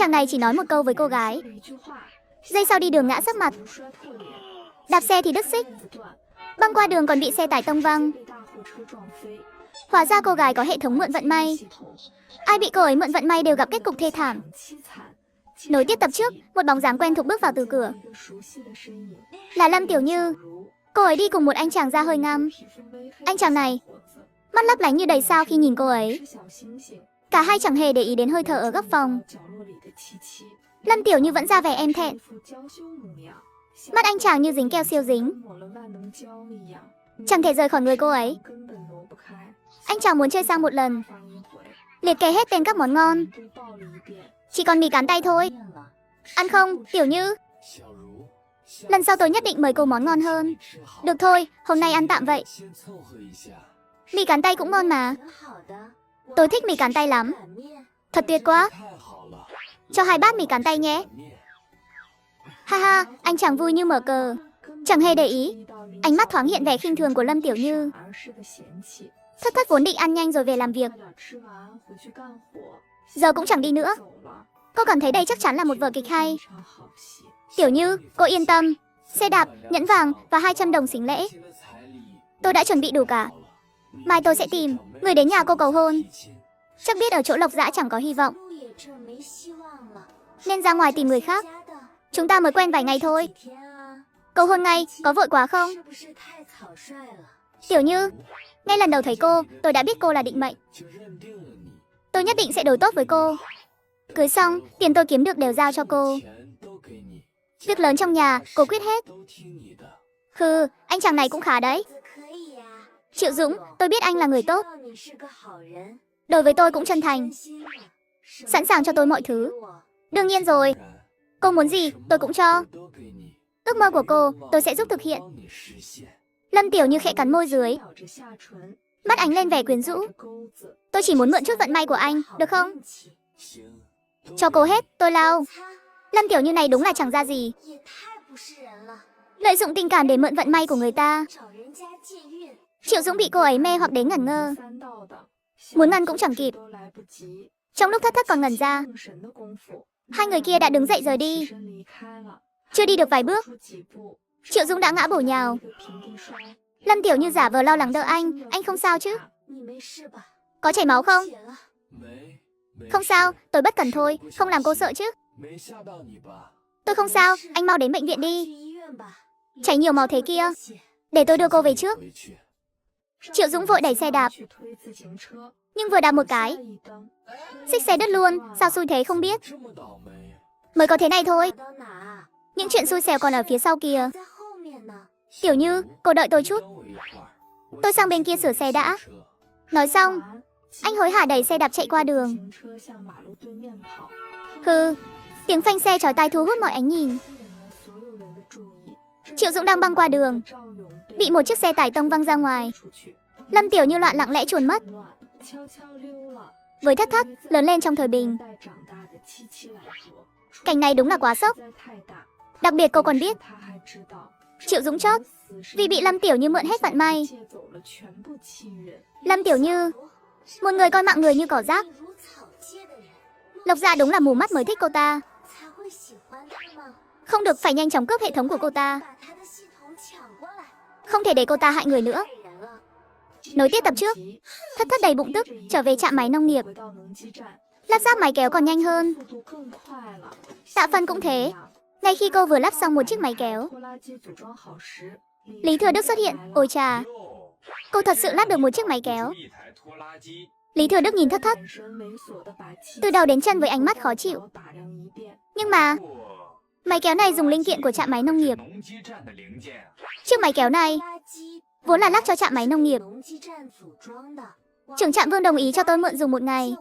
chàng này chỉ nói một câu với cô gái. Giây sau đi đường ngã sấp mặt. Đạp xe thì đứt xích. Băng qua đường còn bị xe tải tông văng. Hóa ra cô gái có hệ thống mượn vận may. Ai bị cô ấy mượn vận may đều gặp kết cục thê thảm. Nối tiếp tập trước, một bóng dáng quen thuộc bước vào từ cửa. Là Lâm Tiểu Như. Cô ấy đi cùng một anh chàng da hơi ngăm. Anh chàng này, mắt lấp lánh như đầy sao khi nhìn cô ấy. Cả hai chẳng hề để ý đến hơi thở ở góc phòng. Lâm Tiểu Như vẫn ra vẻ em thẹn. Mắt anh chàng như dính keo siêu dính. Chẳng thể rời khỏi người cô ấy. Anh chàng muốn chơi sang một lần. Liệt kê hết tên các món ngon. Chỉ còn mì cán tay thôi. Ăn không, Tiểu Như? Lần sau tôi nhất định mời cô món ngon hơn. Được thôi, hôm nay ăn tạm vậy. Mì cán tay cũng ngon mà. Tôi thích mì cán tay lắm. Thật tuyệt quá. Cho 2 bát mì cán tay nhé. Ha ha, anh chàng vui như mở cờ. Chẳng hề để ý. Ánh mắt thoáng hiện vẻ khinh thường của Lâm Tiểu Như. Thất thất vốn định ăn nhanh rồi về làm việc. Giờ cũng chẳng đi nữa. Cô cảm thấy đây chắc chắn là một vở kịch hay. Tiểu Như, cô yên tâm. Xe đạp, nhẫn vàng và 200 đồng xính lễ. Tôi đã chuẩn bị đủ cả. Mai tôi sẽ tìm người đến nhà cô cầu hôn. Chắc biết ở chỗ Lộc Dã chẳng có hy vọng, nên ra ngoài tìm người khác. Chúng ta mới quen vài ngày thôi. Cầu hôn ngay, có vội quá không? Tiểu Như, ngay lần đầu thấy cô, tôi đã biết cô là định mệnh. Tôi nhất định sẽ đối tốt với cô. Cưới xong, tiền tôi kiếm được đều giao cho cô. Việc lớn trong nhà, cô quyết hết. Hừ, anh chàng này cũng khá đấy. Triệu Dũng, tôi biết anh là người tốt. Đối với tôi cũng chân thành. Sẵn sàng cho tôi mọi thứ. Đương nhiên rồi. Cô muốn gì, tôi cũng cho. Ước mơ của cô, tôi sẽ giúp thực hiện. Lâm Tiểu Như khẽ cắn môi dưới. Mắt ánh lên vẻ quyến rũ. Tôi chỉ muốn mượn chút vận may của anh, được không? Cho cô hết, tôi lau. Lâm Tiểu Như này đúng là chẳng ra gì. Lợi dụng tình cảm để mượn vận may của người ta. Triệu Dũng bị cô ấy mê hoặc đến ngẩn ngơ. Muốn ngăn cũng chẳng kịp. Trong lúc thất thất còn ngẩn ra, hai người kia đã đứng dậy rời đi. Chưa đi được vài bước, Triệu Dũng đã ngã bổ nhào. Lâm Tiểu Như giả vờ lo lắng đỡ anh không sao chứ? Có chảy máu không? Không sao, tôi bất cẩn thôi, không làm cô sợ chứ? Tôi không sao, anh mau đến bệnh viện đi. Chảy nhiều máu thế kia, để tôi đưa cô về trước. Triệu Dũng vội đẩy xe đạp, nhưng vừa đạp một cái, xích xe đứt luôn, sao xui thế không biết. Mới có thế này thôi. Những chuyện xui xẻo còn ở phía sau kìa. Tiểu Như, cô đợi tôi chút. Tôi sang bên kia sửa xe đã. Nói xong, anh hối hả đẩy xe đạp chạy qua đường. Hừ, tiếng phanh xe chói tai thu hút mọi ánh nhìn. Triệu Dũng đang băng qua đường, bị một chiếc xe tải tông văng ra ngoài. Lâm Tiểu Như loạn lặng lẽ chuồn mất. Với thất thất, lớn lên trong thời bình, cảnh này đúng là quá sốc. Đặc biệt cô còn biết Triệu Dũng chót vì bị Lâm Tiểu Như mượn hết vận may. Lâm Tiểu Như, một người coi mạng người như cỏ rác. Lộc Dạ đúng là mù mắt mới thích cô ta. Không được, phải nhanh chóng cướp hệ thống của cô ta. Không thể để cô ta hại người nữa. Nối tiếp tập trước, thất thất đầy bụng tức trở về trạm máy nông nghiệp. Lắp ráp máy kéo còn nhanh hơn. Tạ Phân cũng thế. Ngay khi cô vừa lắp xong một chiếc máy kéo, Lý Thừa Đức xuất hiện. Ôi chà, cô thật sự lắp được một chiếc máy kéo. Lý Thừa Đức nhìn thất thất từ đầu đến chân với ánh mắt khó chịu. Nhưng mà máy kéo này dùng linh kiện của trạm máy nông nghiệp. Chiếc máy kéo này vốn là lắp cho trạm máy nông nghiệp. Trưởng trạm Vương đồng ý cho tôi mượn dùng một ngày.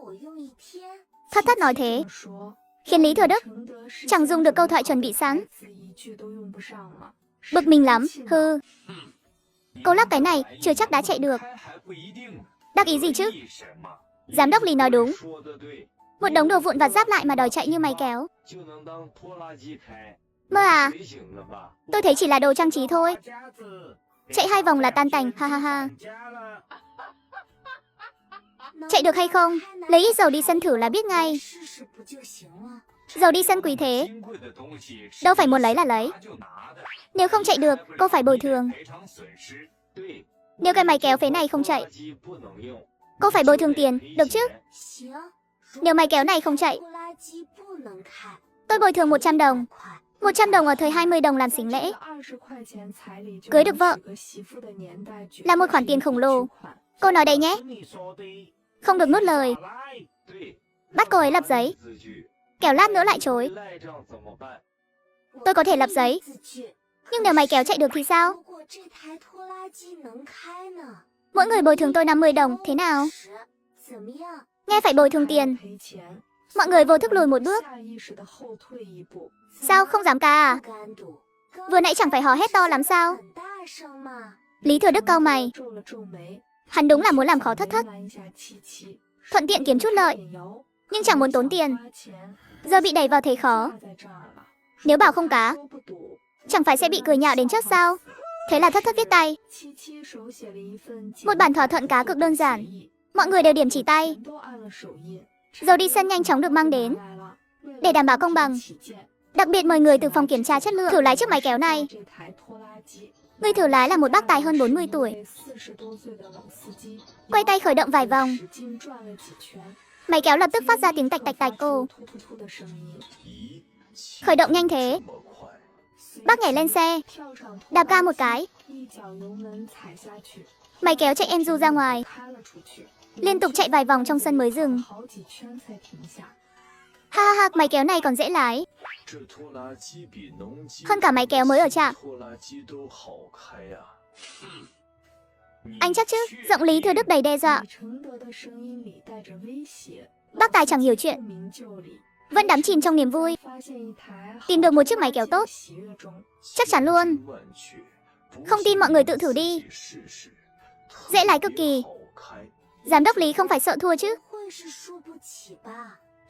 Thất thất nói thế khiến Lý Thừa Đức chẳng dùng được câu thoại chuẩn bị sẵn. Bực mình lắm. Hừ, cô lắp cái này chưa chắc đã chạy được. Đắc ý gì chứ? Giám đốc Lý nói đúng. Một đống đồ vụn vặt giáp lại mà đòi chạy như máy kéo. Mơ à? Tôi thấy chỉ là đồ trang trí thôi. Chạy 2 vòng là tan tành, ha ha ha. Chạy được hay không? Lấy ít dầu đi sân thử là biết ngay. Giàu đi sân quý thế, đâu phải muốn lấy là lấy. Nếu không chạy được, cô phải bồi thường. Nếu cái máy kéo phế này không chạy, cô phải bồi thường tiền, được chứ? Nếu máy kéo này không chạy, tôi bồi thường 100 đồng. 100 đồng ở thời 20 đồng làm xính lễ. Cưới được vợ là một khoản tiền khổng lồ. Cô nói đấy nhé. Không được nuốt lời. Bắt cô ấy lập giấy. Kẻo lát nữa lại chối. Tôi có thể lập giấy. Nhưng nếu máy kéo chạy được thì sao? Mỗi người bồi thường tôi 50 đồng, thế nào? Nghe phải bồi thường tiền. Mọi người vô thức lùi một bước. Sao không dám ca à? Vừa nãy chẳng phải hò hét to lắm sao? Lý Thừa Đức cau mày. Hắn đúng là muốn làm khó Thất Thất. Thuận tiện kiếm chút lợi, nhưng chẳng muốn tốn tiền. Giờ bị đẩy vào thế khó. Nếu bảo không cá, chẳng phải sẽ bị cười nhạo đến chết sao? Thế là Thất Thất viết tay. Một bản thỏa thuận cá cực đơn giản. Mọi người đều điểm chỉ tay. Dầu đi sân nhanh chóng được mang đến. Để đảm bảo công bằng, đặc biệt mời người từ phòng kiểm tra chất lượng thử lái chiếc máy kéo này. Người thử lái là một bác tài hơn 40 tuổi. Quay tay khởi động vài vòng. Máy kéo lập tức phát ra tiếng tạch tạch tạch cô. Khởi động nhanh thế. Bác nhảy lên xe, đạp ga một cái. Máy kéo chạy êm du ra ngoài. Liên tục chạy vài vòng trong sân mới dừng. Ha ha ha, máy kéo này còn dễ lái hơn cả máy kéo mới ở trạm. Anh chắc chứ? Giọng Lý Thừa Đức đầy đe dọa. Bác tài chẳng hiểu chuyện, vẫn đắm chìm trong niềm vui. Tìm được một chiếc máy kéo tốt, chắc chắn luôn. Không tin mọi người tự thử đi. Dễ lái cực kỳ. Giám đốc Lý không phải sợ thua chứ?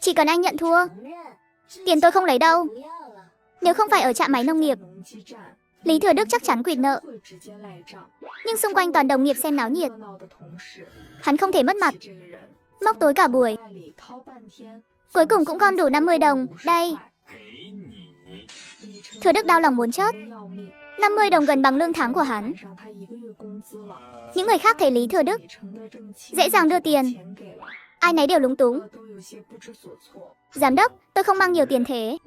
Chỉ cần anh nhận thua, tiền tôi không lấy đâu. Nếu không phải ở trạm máy nông nghiệp, Lý Thừa Đức chắc chắn quỵt nợ. Nhưng xung quanh toàn đồng nghiệp xem náo nhiệt. Hắn không thể mất mặt. Móc tối cả buổi. Cuối cùng cũng gom đủ 50 đồng. Đây. Thừa Đức đau lòng muốn chết. 50 đồng gần bằng lương tháng của hắn. Những người khác thấy Lý Thừa Đức dễ dàng đưa tiền, ai nấy đều lúng túng. Giám đốc, tôi không mang nhiều tiền thế.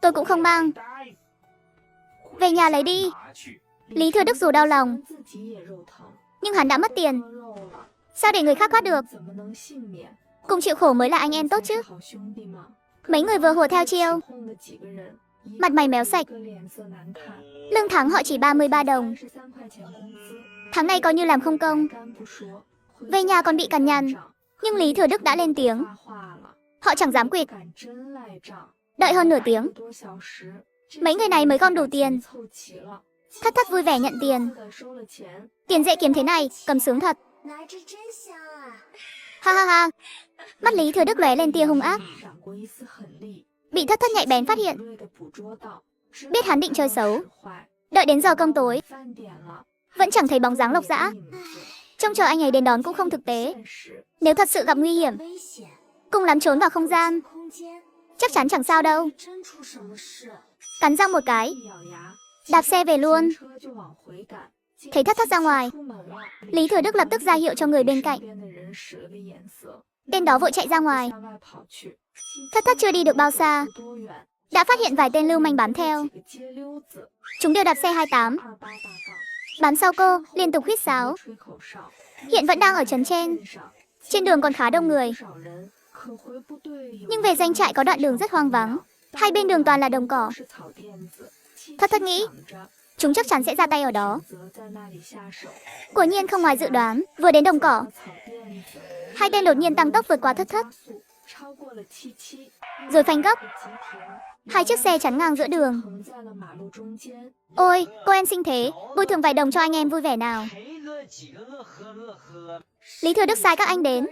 Tôi cũng không mang. Về nhà lấy đi. Lý Thừa Đức dù đau lòng, nhưng hắn đã mất tiền. Sao để người khác thoát được? Cùng chịu khổ mới là anh em tốt chứ. Mấy người vừa hùa theo chiêu, mặt mày méo sạch. Lương tháng họ chỉ 33 đồng. Tháng này coi như làm không công. Về nhà còn bị cằn nhằn. Nhưng Lý Thừa Đức đã lên tiếng. Họ chẳng dám quỵt. Đợi hơn nửa tiếng, mấy người này mới gom đủ tiền. Thất Thất vui vẻ nhận tiền. Tiền dễ kiếm thế này, cầm sướng thật. Ha ha ha. Mắt Lý Thừa Đức lóe lên tia hung ác. Bị Thất Thất nhạy bén phát hiện. Biết hắn định chơi xấu. Đợi đến giờ cơm tối, vẫn chẳng thấy bóng dáng Lộc Dã. Trông chờ anh ấy đến đón cũng không thực tế. Nếu thật sự gặp nguy hiểm, cùng lắm trốn vào không gian. Chắc chắn chẳng sao đâu. Cắn răng một cái, đạp xe về luôn. Thấy Thất Thất ra ngoài, Lý Thừa Đức lập tức ra hiệu cho người bên cạnh. Tên đó vội chạy ra ngoài. Thất Thất chưa đi được bao xa, đã phát hiện vài tên lưu manh bám theo. Chúng đều đạp xe 28, bám sau cô, liên tục huýt sáo. Hiện vẫn đang ở trấn trên. Trên đường còn khá đông người. Nhưng về doanh trại có đoạn đường rất hoang vắng. Hai bên đường toàn là đồng cỏ. Thất Thất nghĩ, chúng chắc chắn sẽ ra tay ở đó. Quả nhiên không ngoài dự đoán, vừa đến đồng cỏ, hai tên đột nhiên tăng tốc vượt qua Thất Thất, rồi phanh gấp. Hai chiếc xe chắn ngang giữa đường. Ôi, cô em xinh thế, bồi thường vài đồng cho anh em vui vẻ nào. Lý Thừa Đức sai các anh đến.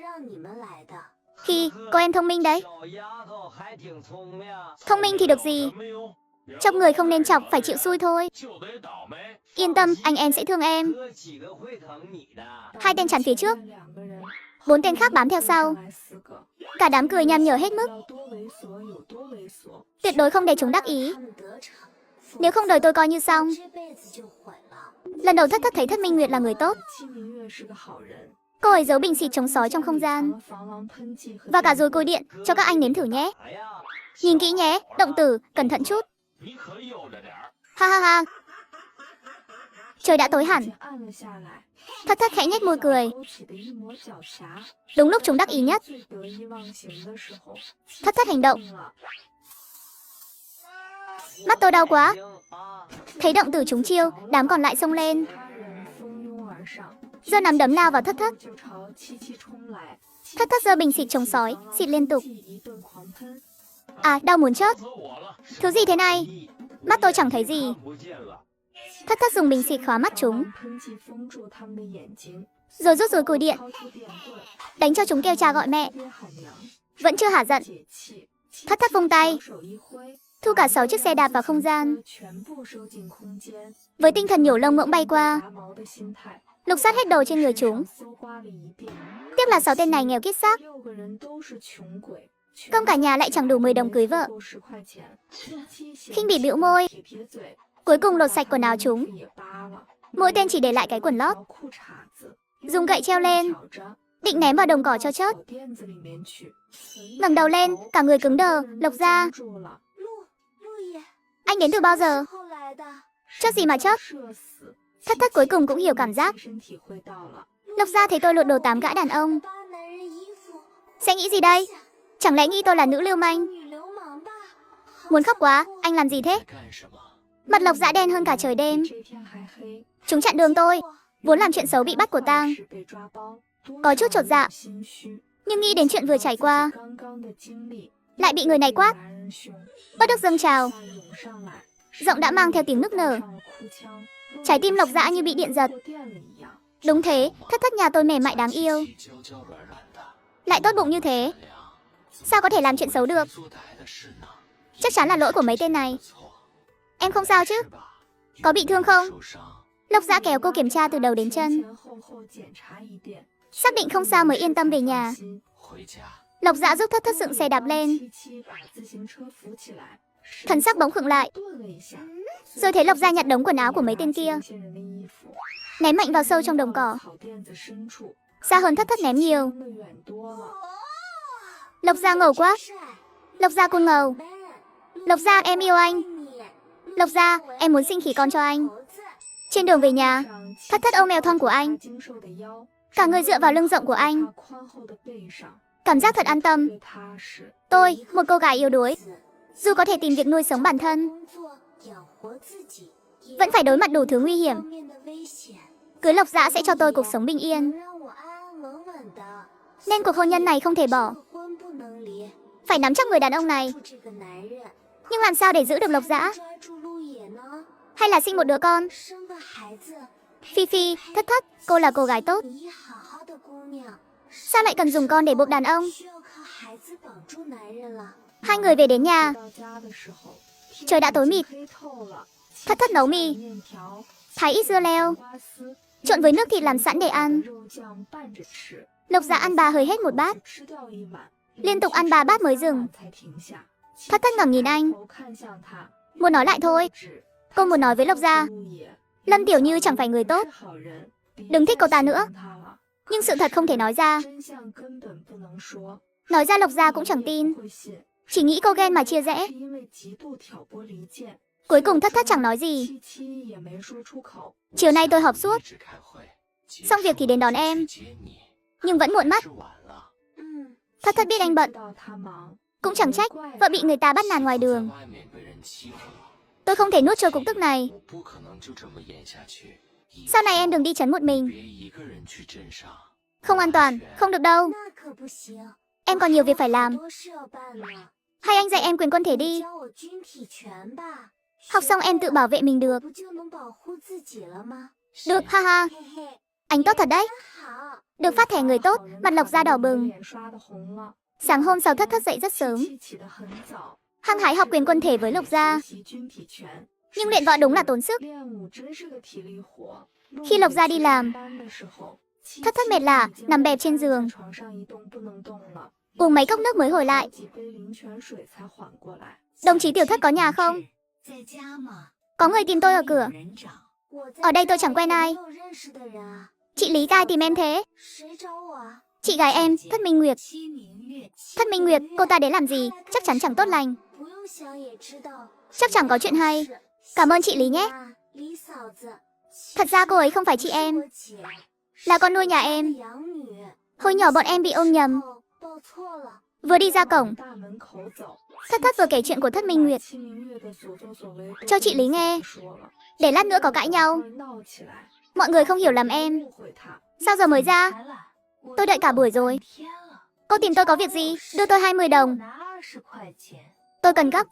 Khi cô em thông minh đấy. Thông minh thì được gì? Chọc người không nên chọc, phải chịu xui thôi. Yên tâm, anh em sẽ thương em. Hai tên chắn phía trước, 4 tên khác bám theo sau. Cả đám cười nham nhở hết mức. Tuyệt đối không để chúng đắc ý. Nếu không đời tôi coi như xong. Lần đầu Thất Thất thấy Thất Minh Nguyệt là người tốt. Cô ấy giấu bình xịt chống sói trong không gian và cả dùi côi điện, cho các anh nếm thử nhé. Nhìn kỹ nhé, động từ, cẩn thận chút. Ha ha ha. Trời đã tối hẳn. Thất Thất khẽ nhếch môi cười. Đúng lúc chúng đắc ý nhất, Thất Thất hành động. Mắt tôi đau quá. Thấy động tử chúng chiêu, đám còn lại xông lên, giơ nắm đấm lao vào Thất Thất. Thất Thất giơ bình xịt chống sói, xịt liên tục. À, đau muốn chết. Thứ gì thế này? Mắt tôi chẳng thấy gì. Thất Thất dùng bình xịt khóa mắt chúng, rồi rút dùi cùi điện, đánh cho chúng kêu cha gọi mẹ. Vẫn chưa hả giận, Thất Thất vung tay, thu cả 6 chiếc xe đạp vào không gian. Với tinh thần nhổ lông ngỗng bay qua, lục soát hết đồ trên người chúng. Tiếc là 6 tên này nghèo kiết xác, công cả nhà lại chẳng đủ 10 đồng cưới vợ. Khinh bỉ bĩu môi, cuối cùng lột sạch quần áo chúng. Mỗi tên chỉ để lại cái quần lót, dùng gậy treo lên, định ném vào đồng cỏ cho chớt. Ngẩng đầu lên, cả người cứng đờ. Lộc Gia, anh đến từ bao giờ? Chớt gì mà chớt? Thất Thất cuối cùng cũng hiểu cảm giác. Lộc Gia thấy tôi lột đồ 8 gã đàn ông, sẽ nghĩ gì đây? Chẳng lẽ nghĩ tôi là nữ lưu manh? Muốn khóc quá, anh làm gì thế? Mặt Lộc Dã đen hơn cả trời đêm. Chúng chặn đường tôi, vốn làm chuyện xấu bị bắt của tang, có chút chột dạ, nhưng nghĩ đến chuyện vừa trải qua, lại bị người này quát. Bất đức dâng trào, giọng đã mang theo tiếng nức nở. Trái tim Lộc Dã như bị điện giật. Đúng thế, Thất Thất nhà tôi mềm mại đáng yêu, lại tốt bụng như thế, sao có thể làm chuyện xấu được? Chắc chắn là lỗi của mấy tên này. Em không sao chứ? Có bị thương không? Lộc Dã kéo cô kiểm tra từ đầu đến chân, xác định không sao mới yên tâm về nhà. Lộc Dã giúp Thất Thất dựng xe đạp lên, thần sắc bỗng khựng lại, rồi thấy Lộc Gia nhặt đống quần áo của mấy tên kia, ném mạnh vào sâu trong đồng cỏ, xa hơn Thất Thất ném nhiều. Lộc Gia ngầu quá. Lộc Gia con ngầu. Lộc Gia, em yêu anh. Lộc Gia, em muốn sinh khỉ con cho anh. Trên đường về nhà, Thất Thất ôm eo thon của anh, cả người dựa vào lưng rộng của anh, cảm giác thật an tâm. Tôi, một cô gái yếu đuối, dù có thể tìm việc nuôi sống bản thân, vẫn phải đối mặt đủ thứ nguy hiểm. Cưới Lộc Dã sẽ cho tôi cuộc sống bình yên, nên cuộc hôn nhân này không thể bỏ. Phải nắm chắc người đàn ông này. Nhưng làm sao để giữ được Lộc Dã? Hay là sinh một đứa con? Phi Phi, Thất Thất, cô là cô gái tốt, sao lại cần dùng con để buộc đàn ông? Hai người về đến nhà, trời đã tối mịt. Thất Thất nấu mì, thái ít dưa leo, trộn với nước thịt làm sẵn để ăn. Lộc Dã ăn 3 hơi hết một bát, liên tục ăn 3 bát mới dừng. Thất Thất ngẩng nhìn anh, muốn nói lại thôi. Cô muốn nói với Lộc Gia, Lâm Tiểu Như chẳng phải người tốt, đừng thích cô ta nữa. Nhưng sự thật không thể nói ra. Nói ra Lộc Gia cũng chẳng tin, chỉ nghĩ cô ghen mà chia rẽ. Cuối cùng Thất Thất chẳng nói gì. Chiều nay tôi họp suốt, xong việc thì đến đón em, nhưng vẫn muộn mắt. Thất Thất biết anh bận, cũng chẳng trách, vợ bị người ta bắt nạt ngoài đường. Tôi không thể nuốt trôi cục tức này. Sau này em đừng đi trấn một mình, không an toàn, không được đâu. Em còn nhiều việc phải làm. Hay anh dạy em quyền quân thể đi, học xong em tự bảo vệ mình được. Được, ha ha. Anh tốt thật đấy. Được phát thẻ người tốt, mặt Lộc Gia đỏ bừng. Sáng hôm sau Thất Thất dậy rất sớm, hăng hái học quyền quân thể với Lục Gia. Nhưng luyện võ đúng là tốn sức. Khi Lục Gia đi làm, Thất Thất mệt lả, nằm bẹp trên giường. Uống mấy cốc nước mới hồi lại. Đồng chí Tiểu Thất có nhà không? Có người tìm tôi ở cửa. Ở đây tôi chẳng quen ai. Chị Lý Gai tìm em thế? Chị gái em, Thất Minh Nguyệt. Thất Minh Nguyệt, cô ta đến làm gì? Chắc chắn chẳng tốt lành. Chắc chẳng có chuyện hay. Cảm ơn chị Lý nhé. Thật ra cô ấy không phải chị em, là con nuôi nhà em. Hồi nhỏ bọn em bị ôm nhầm. Vừa đi ra cổng, Thất Thất vừa kể chuyện của Thất Minh Nguyệt cho chị Lý nghe, để lát nữa có cãi nhau. Mọi người không hiểu lầm em. Sao giờ mới ra? Tôi đợi cả buổi rồi. Cô tìm tôi có việc gì? Đưa tôi 20 đồng. Tôi cần gấp.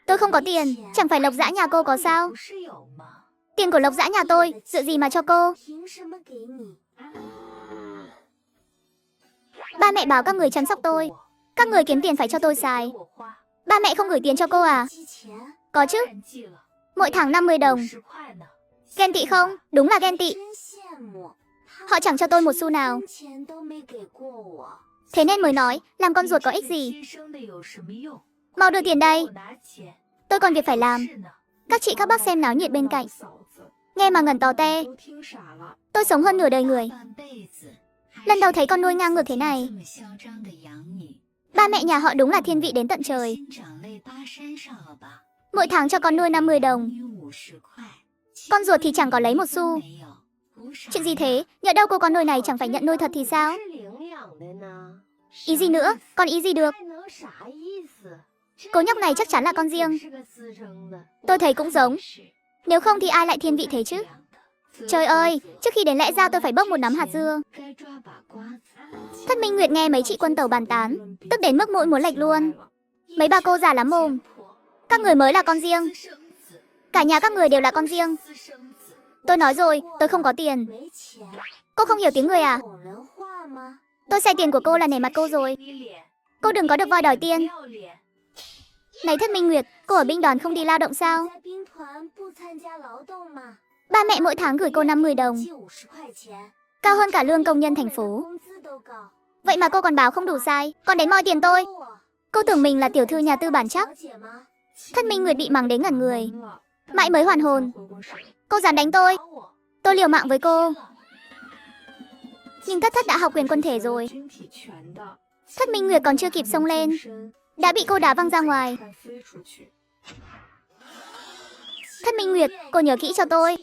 Tôi không có tiền. Chẳng phải Lộc Dã nhà cô có sao? Tiền của Lộc Dã nhà tôi, dựa gì mà cho cô? Ba mẹ bảo các người chăm sóc tôi. Các người kiếm tiền phải cho tôi xài. Ba mẹ không gửi tiền cho cô à? Có chứ. Mỗi tháng 50 đồng. Ghen tị không? Đúng là ghen tị. Họ chẳng cho tôi một xu nào. Thế nên mới nói, làm con ruột có ích gì. Mau đưa tiền đây. Tôi còn việc phải làm. Các chị các bác xem náo nhiệt bên cạnh, nghe mà ngẩn tò te. Tôi sống hơn nửa đời người, lần đầu thấy con nuôi ngang ngược thế này. Ba mẹ nhà họ đúng là thiên vị đến tận trời. Mỗi tháng cho con nuôi 50 đồng. Con ruột thì chẳng có lấy một xu. Chuyện gì thế? Nhỡ đâu cô con nuôi này chẳng phải nhận nuôi thật thì sao? Ý gì nữa? Còn ý gì được? Cô nhóc này chắc chắn là con riêng. Tôi thấy cũng giống. Nếu không thì ai lại thiên vị thế chứ? Trời ơi, trước khi đến Lẽ Ra tôi phải bốc một nắm hạt dưa. Thất Minh Nguyệt nghe mấy chị quân tàu bàn tán, tức đến mức mũi muốn lệch luôn. Mấy bà cô già lắm mồm. Các người mới là con riêng. Cả nhà các người đều là con riêng. Tôi nói rồi, tôi không có tiền. Cô không hiểu tiếng người à? Tôi xài tiền của cô là nể mặt cô rồi. Cô đừng có được voi đòi tiền. Này Thất Minh Nguyệt, cô ở binh đoàn không đi lao động sao? Ba mẹ mỗi tháng gửi cô 50 đồng, cao hơn cả lương công nhân thành phố. Vậy mà cô còn bảo không đủ sai, còn đến moi tiền tôi. Cô tưởng mình là tiểu thư nhà tư bản chắc. Thất Minh Nguyệt bị mắng đến ngẩn người, mãi mới hoàn hồn. Cô dám đánh tôi? Tôi liều mạng với cô. Nhưng Thất Thất đã học quyền quân thể rồi. Thất Minh Nguyệt còn chưa kịp xông lên, đã bị cô đá văng ra ngoài. Thất Minh Nguyệt, cô nhớ kỹ cho tôi.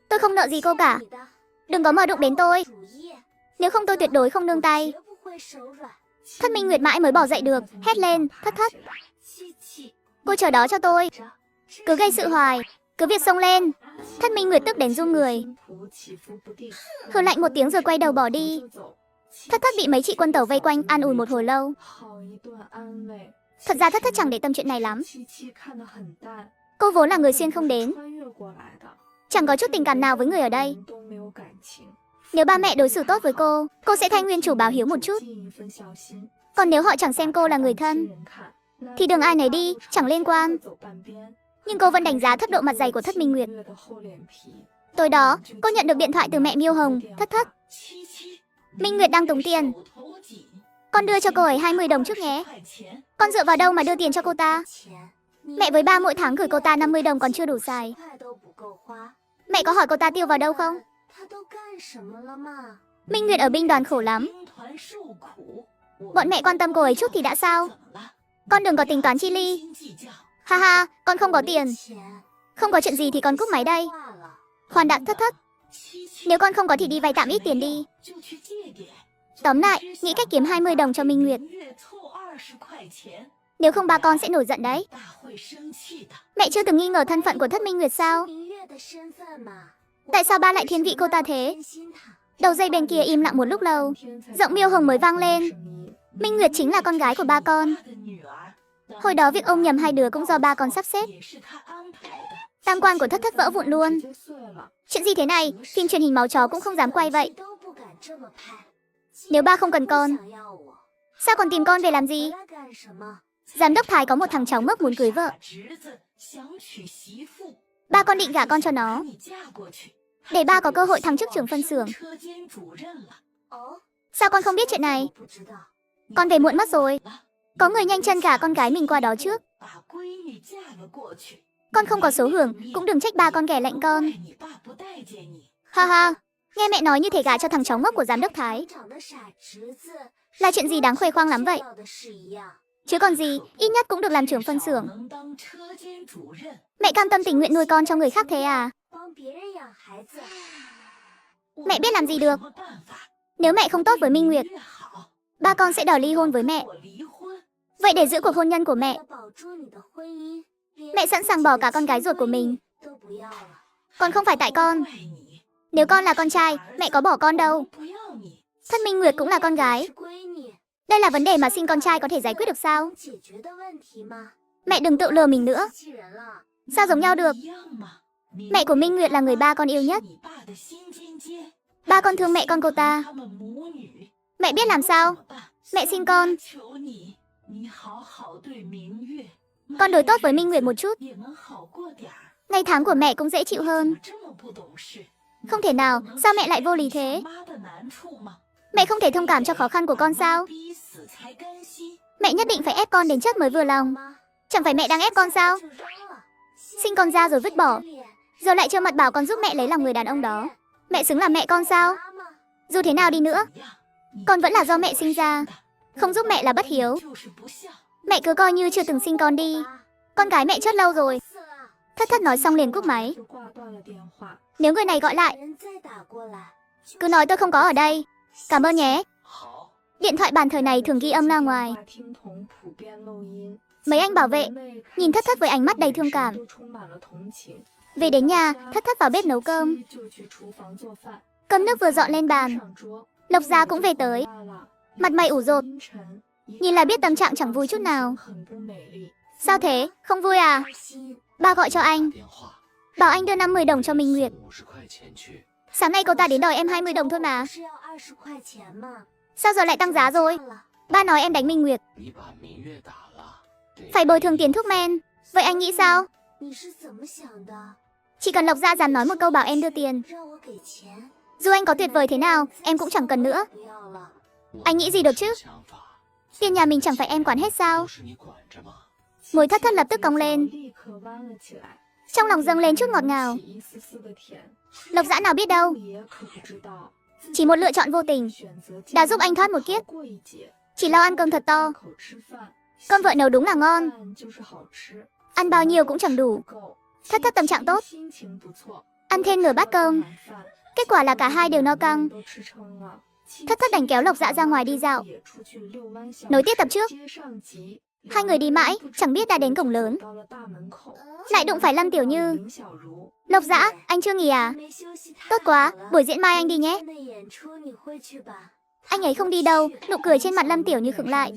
Tôi không nợ gì cô cả. Đừng có mơ đụng đến tôi. Nếu không tôi tuyệt đối không nương tay. Thất Minh Nguyệt mãi mới bỏ dậy được, hét lên, Thất Thất. Cô chờ đó cho tôi. Cứ gây sự hoài, cứ việc xông lên. Thất Minh Nguyệt tức đến run người, hừ lạnh một tiếng rồi quay đầu bỏ đi. Thất Thất bị mấy chị quân tàu vây quanh an ủi một hồi lâu. Thật ra Thất Thất chẳng để tâm chuyện này lắm. Cô vốn là người xuyên không đến, chẳng có chút tình cảm nào với người ở đây. Nếu ba mẹ đối xử tốt với cô sẽ thay nguyên chủ báo hiếu một chút. Còn nếu họ chẳng xem cô là người thân, thì đường ai nấy đi, chẳng liên quan. Nhưng cô vẫn đánh giá thấp độ mặt dày của Thất Minh Nguyệt. Tối đó, cô nhận được điện thoại từ mẹ Miêu Hồng. Thất Thất, Minh Nguyệt đang tống tiền. Con đưa cho cô ấy 20 đồng trước nhé. Con dựa vào đâu mà đưa tiền cho cô ta? Mẹ với ba mỗi tháng gửi cô ta 50 đồng còn chưa đủ xài. Mẹ có hỏi cô ta tiêu vào đâu không? Minh Nguyệt ở binh đoàn khổ lắm. Bọn mẹ quan tâm cô ấy chút thì đã sao? Con đừng có tính toán chi ly. Ha ha, con không có tiền. Không có chuyện gì thì con cúp máy đây. Khoan đã Thất Thất, nếu con không có thì đi vay tạm ít tiền đi. Tóm lại, nghĩ cách kiếm 20 đồng cho Minh Nguyệt. Nếu không ba con sẽ nổi giận đấy. Mẹ chưa từng nghi ngờ thân phận của Thất Minh Nguyệt sao? Tại sao ba lại thiên vị cô ta thế? Đầu dây bên kia im lặng một lúc lâu, giọng Miêu Hồng mới vang lên. Minh Nguyệt chính là con gái của ba con. Hồi đó việc ôm nhầm hai đứa cũng do ba con sắp xếp. Tam quan của Thất Thất vỡ vụn luôn. Chuyện gì thế này, phim truyền hình máu chó cũng không dám quay vậy. Nếu ba không cần con, sao còn tìm con về làm gì? Giám đốc Thái có một thằng cháu ngốc muốn cưới vợ. Ba con định gả con cho nó, để ba có cơ hội thăng chức trưởng phân xưởng. Sao con không biết chuyện này? Con về muộn mất rồi. Có người nhanh chân gả con gái mình qua đó trước. Con không có số hưởng, cũng đừng trách ba con ghẻ lạnh con. Ha ha, nghe mẹ nói như thể gả cho thằng cháu ngốc của giám đốc Thái là chuyện gì đáng khoe khoang lắm vậy? Chứ còn gì, ít nhất cũng được làm trưởng phân xưởng. Mẹ cam tâm tình nguyện nuôi con cho người khác thế à? Mẹ biết làm gì được. Nếu mẹ không tốt với Minh Nguyệt, ba con sẽ đòi ly hôn với mẹ. Vậy để giữ cuộc hôn nhân của mẹ sẵn sàng bỏ cả con gái ruột của mình. Còn không phải tại con. Nếu con là con trai, mẹ có bỏ con đâu. Thân Minh Nguyệt cũng là con gái. Đây là vấn đề mà sinh con trai có thể giải quyết được sao? Mẹ đừng tự lừa mình nữa. Sao giống nhau được? Mẹ của Minh Nguyệt là người ba con yêu nhất. Ba con thương mẹ con cô ta. Mẹ biết làm sao? Mẹ sinh con. Con đối tốt với Minh Nguyệt một chút. Ngày tháng của mẹ cũng dễ chịu hơn. Không thể nào, sao mẹ lại vô lý thế? Mẹ không thể thông cảm cho khó khăn của con sao? Mẹ nhất định phải ép con đến chết mới vừa lòng. Chẳng phải mẹ đang ép con sao? Sinh con ra rồi vứt bỏ, giờ lại trơ mặt bảo con giúp mẹ lấy lòng người đàn ông đó. Mẹ xứng làm mẹ con sao? Dù thế nào đi nữa, con vẫn là do mẹ sinh ra. Không giúp mẹ là bất hiếu. Mẹ cứ coi như chưa từng sinh con đi. Con gái mẹ chết lâu rồi. Thất thất nói xong liền cúp máy. Nếu người này gọi lại, cứ nói tôi không có ở đây. Cảm ơn nhé. Điện thoại bàn thời này thường ghi âm ra ngoài. Mấy anh bảo vệ nhìn thất thất với ánh mắt đầy thương cảm. Về đến nhà, thất thất vào bếp nấu cơm. Cơm nước vừa dọn lên bàn, Lộc Giá cũng về tới. Mặt mày ủ rột, nhìn là biết tâm trạng chẳng vui chút nào. Sao thế, không vui à? Ba gọi cho anh, bảo anh đưa 50 đồng cho Minh Nguyệt. Sáng nay cô ta đến đòi em 20 đồng thôi mà. Sao giờ lại tăng giá rồi? Ba nói em đánh Minh Nguyệt, phải bồi thường tiền thuốc men. Vậy anh nghĩ sao? Chỉ cần Lộc Gia dám nói một câu bảo em đưa tiền, dù anh có tuyệt vời thế nào, em cũng chẳng cần nữa. Anh nghĩ gì được chứ? Tiền nhà mình chẳng phải em quản hết sao? Môi thất thất lập tức cong lên, trong lòng dâng lên chút ngọt ngào. Lộc Dã nào biết đâu, chỉ một lựa chọn vô tình đã giúp anh thoát một kiếp. Chỉ lo ăn cơm thật to. Cơm vợ nấu đúng là ngon, ăn bao nhiêu cũng chẳng đủ. Thất thất tâm trạng tốt, ăn thêm nửa bát cơm. Kết quả là cả hai đều no căng. Thất thất đành kéo Lộc Dã ra ngoài đi dạo. Nối tiếp tập trước. Hai người đi mãi, chẳng biết đã đến cổng lớn, lại đụng phải Lâm Tiểu Như. Lộc Dã, anh chưa nghỉ à? Tốt quá, buổi diễn mai anh đi nhé. Anh ấy không đi đâu. Nụ cười trên mặt Lâm Tiểu Như khựng lại,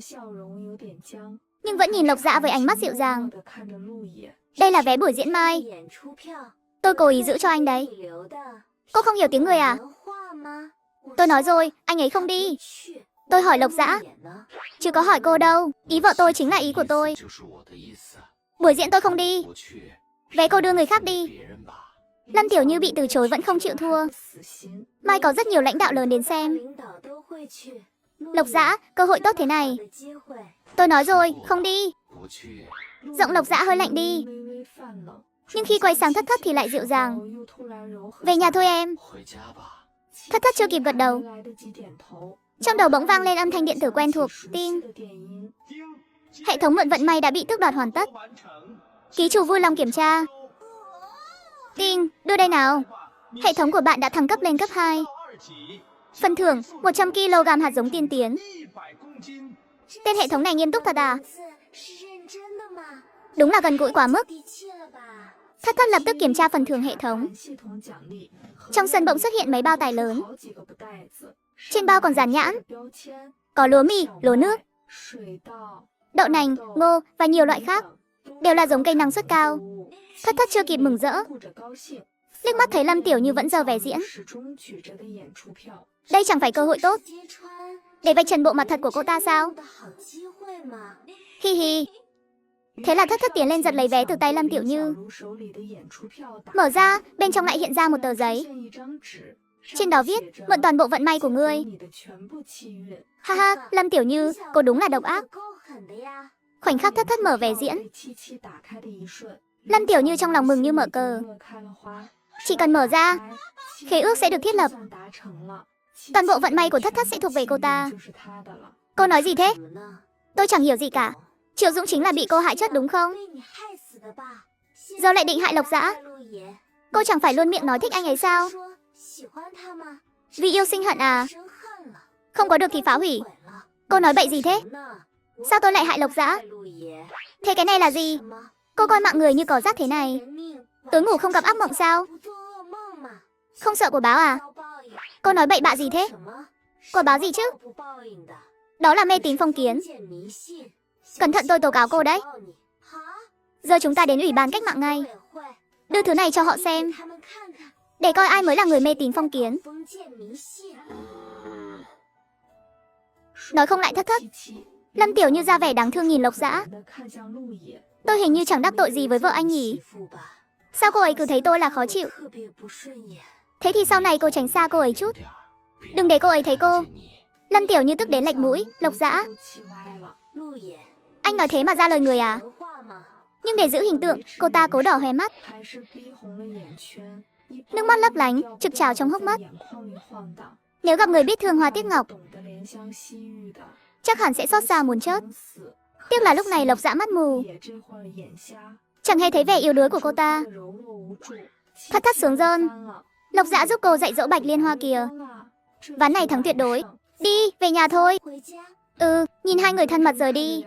nhưng vẫn nhìn Lộc Dã với ánh mắt dịu dàng. Đây là vé buổi diễn mai, tôi cố ý giữ cho anh đấy. Cô không hiểu tiếng người à? Tôi nói rồi, anh ấy không đi. Tôi hỏi Lộc Dã, chứ có hỏi cô đâu. Ý vợ tôi chính là ý của tôi. Buổi diễn tôi không đi, vé cô đưa người khác đi. Lâm Tiểu Như bị từ chối vẫn không chịu thua. Mai có rất nhiều lãnh đạo lớn đến xem. Lộc Dã, cơ hội tốt thế này. Tôi nói rồi, không đi. Giọng Lộc Dã hơi lạnh đi, nhưng khi quay sang thất thất thì lại dịu dàng. Về nhà thôi em. Thất thất chưa kịp gật đầu, trong đầu bỗng vang lên âm thanh điện tử quen thuộc. Ting. Hệ thống mượn vận may đã bị tước đoạt hoàn tất. Ký chủ vui lòng kiểm tra. Ting, đưa đây nào. Hệ thống của bạn đã thăng cấp lên cấp 2. Phần thưởng 100 kg hạt giống tiên tiến. Tên hệ thống này nghiêm túc thật à? Đúng là gần gũi quá mức. Thất thất lập tức kiểm tra phần thưởng hệ thống. Trong sân bỗng xuất hiện mấy bao tải lớn. Trên bao còn dán nhãn, có lúa mì, lúa nước, đậu nành, ngô và nhiều loại khác, đều là giống cây năng suất cao. Thất thất chưa kịp mừng rỡ, liếc mắt thấy Lâm Tiểu Như vẫn giơ vé diễn. Đây chẳng phải cơ hội tốt. Để vạch trần bộ mặt thật của cô ta sao? Hi hi. Thế là Thất Thất tiến lên giật lấy vé từ tay Lâm Tiểu Như. Mở ra, bên trong lại hiện ra một tờ giấy. Trên đó viết, mượn toàn bộ vận may của ngươi. Ha ha, Lâm Tiểu Như, cô đúng là độc ác. Khoảnh khắc Thất Thất mở vé diễn, Lâm Tiểu Như trong lòng mừng như mở cờ. Chỉ cần mở ra, khế ước sẽ được thiết lập. Toàn bộ vận may của Thất Thất sẽ thuộc về cô ta. Cô nói gì thế? Tôi chẳng hiểu gì cả. Triệu Dũng chính là bị cô hại chết đúng không? Giờ lại định hại Lộc Dã. Cô chẳng phải luôn miệng nói thích anh ấy sao? Vì yêu sinh hận à? Không có được thì phá hủy. Cô nói bậy gì thế? Sao tôi lại hại Lộc Dã? Thế cái này là gì? Cô coi mạng người như cỏ rác thế này. Tối ngủ không gặp ác mộng sao? Không sợ của báo à? Cô nói bậy bạ gì thế? Của báo gì chứ? Đó là mê tín phong kiến. Cẩn thận tôi tố cáo cô đấy. Giờ chúng ta đến Ủy ban Cách mạng ngay. Đưa thứ này cho họ xem, để coi ai mới là người mê tín phong kiến. Nói không lại Thất Thất. Lâm Tiểu Như ra vẻ đáng thương nhìn Lộc Dã. Tôi hình như chẳng đắc tội gì với vợ anh nhỉ? Sao cô ấy cứ thấy tôi là khó chịu? Thế thì sau này cô tránh xa cô ấy chút. Đừng để cô ấy thấy cô. Lâm Tiểu Như tức đến lệch mũi. Lộc Dã, anh nói thế mà ra lời người à? Nhưng để giữ hình tượng, cô ta cố đỏ hoe mắt. Nước mắt lấp lánh, trực trào trong hốc mắt. Nếu gặp người biết thương hoa tiếc ngọc, chắc hẳn sẽ xót xa muốn chết. Tiếc là lúc này Lộc Dã mắt mù, chẳng hề thấy vẻ yếu đuối của cô ta. Thất Thất sướng rơn. Lộc Dã giúp cô dạy dỗ Bạch Liên Hoa kìa. Ván này thắng tuyệt đối. Đi, về nhà thôi. Nhìn hai người thân mật rời đi.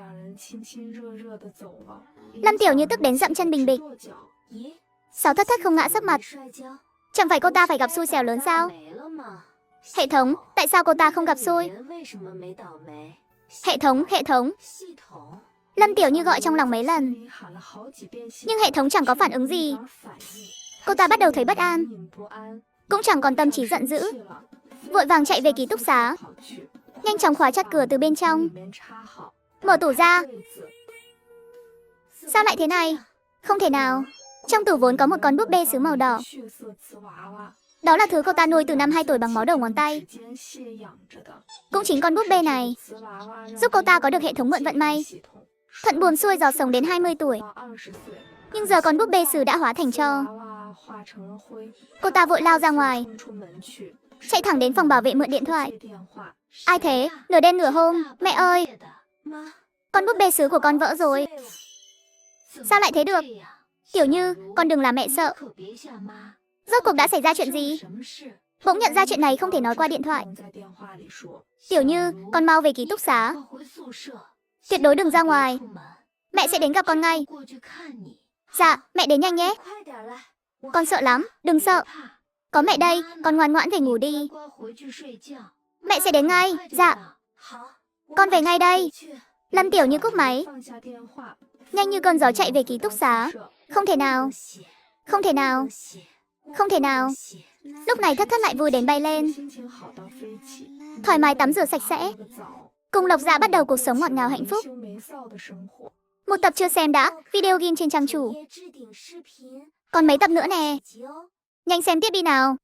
Lâm Tiểu Như tức đến dậm chân bình bịch. Sao Thất Thất không ngã sấp mặt? Chẳng phải cô ta phải gặp xui xẻo lớn sao? Hệ thống, tại sao cô ta không gặp xui? Hệ thống. Lâm Tiểu Như gọi trong lòng mấy lần, nhưng hệ thống chẳng có phản ứng gì. Cô ta bắt đầu thấy bất an, cũng chẳng còn tâm trí giận dữ. Vội vàng chạy về ký túc xá, nhanh chóng khóa chặt cửa từ bên trong. Mở tủ ra. Sao lại thế này? Không thể nào. Trong tủ vốn có một con búp bê sứ màu đỏ. Đó là thứ cô ta nuôi từ năm 2 tuổi bằng máu đầu ngón tay. Cũng chính con búp bê này giúp cô ta có được hệ thống mượn vận may, thuận buồm xuôi gió sống đến 20 tuổi. Nhưng giờ con búp bê sứ đã hóa thành tro. Cô ta vội lao ra ngoài, chạy thẳng đến phòng bảo vệ mượn điện thoại. Ai thế? Nửa đen nửa hôm. Mẹ ơi, con búp bê sứ của con vỡ rồi. Sao lại thế được? Tiểu Như, con đừng làm mẹ sợ. Rốt cuộc đã xảy ra chuyện gì? Bỗng nhận ra chuyện này không thể nói qua điện thoại. Tiểu Như, con mau về ký túc xá. Tuyệt đối đừng ra ngoài. Mẹ sẽ đến gặp con ngay. Dạ, mẹ đến nhanh nhé. Con sợ lắm, đừng sợ. Có mẹ đây, con ngoan ngoãn về ngủ đi. Mẹ sẽ đến ngay. Dạ. Con về ngay đây. Lâm Tiểu Như cúp máy, nhanh như cơn gió chạy về ký túc xá. Không thể nào. Không thể nào. Không thể nào. Lúc này Thất Thất lại vui đến bay lên, thoải mái tắm rửa sạch sẽ, cùng Lộc Dã bắt đầu cuộc sống ngọt ngào hạnh phúc. Một tập chưa xem đã, video game trên trang chủ. Còn mấy tập nữa nè. Nhanh xem tiếp đi nào.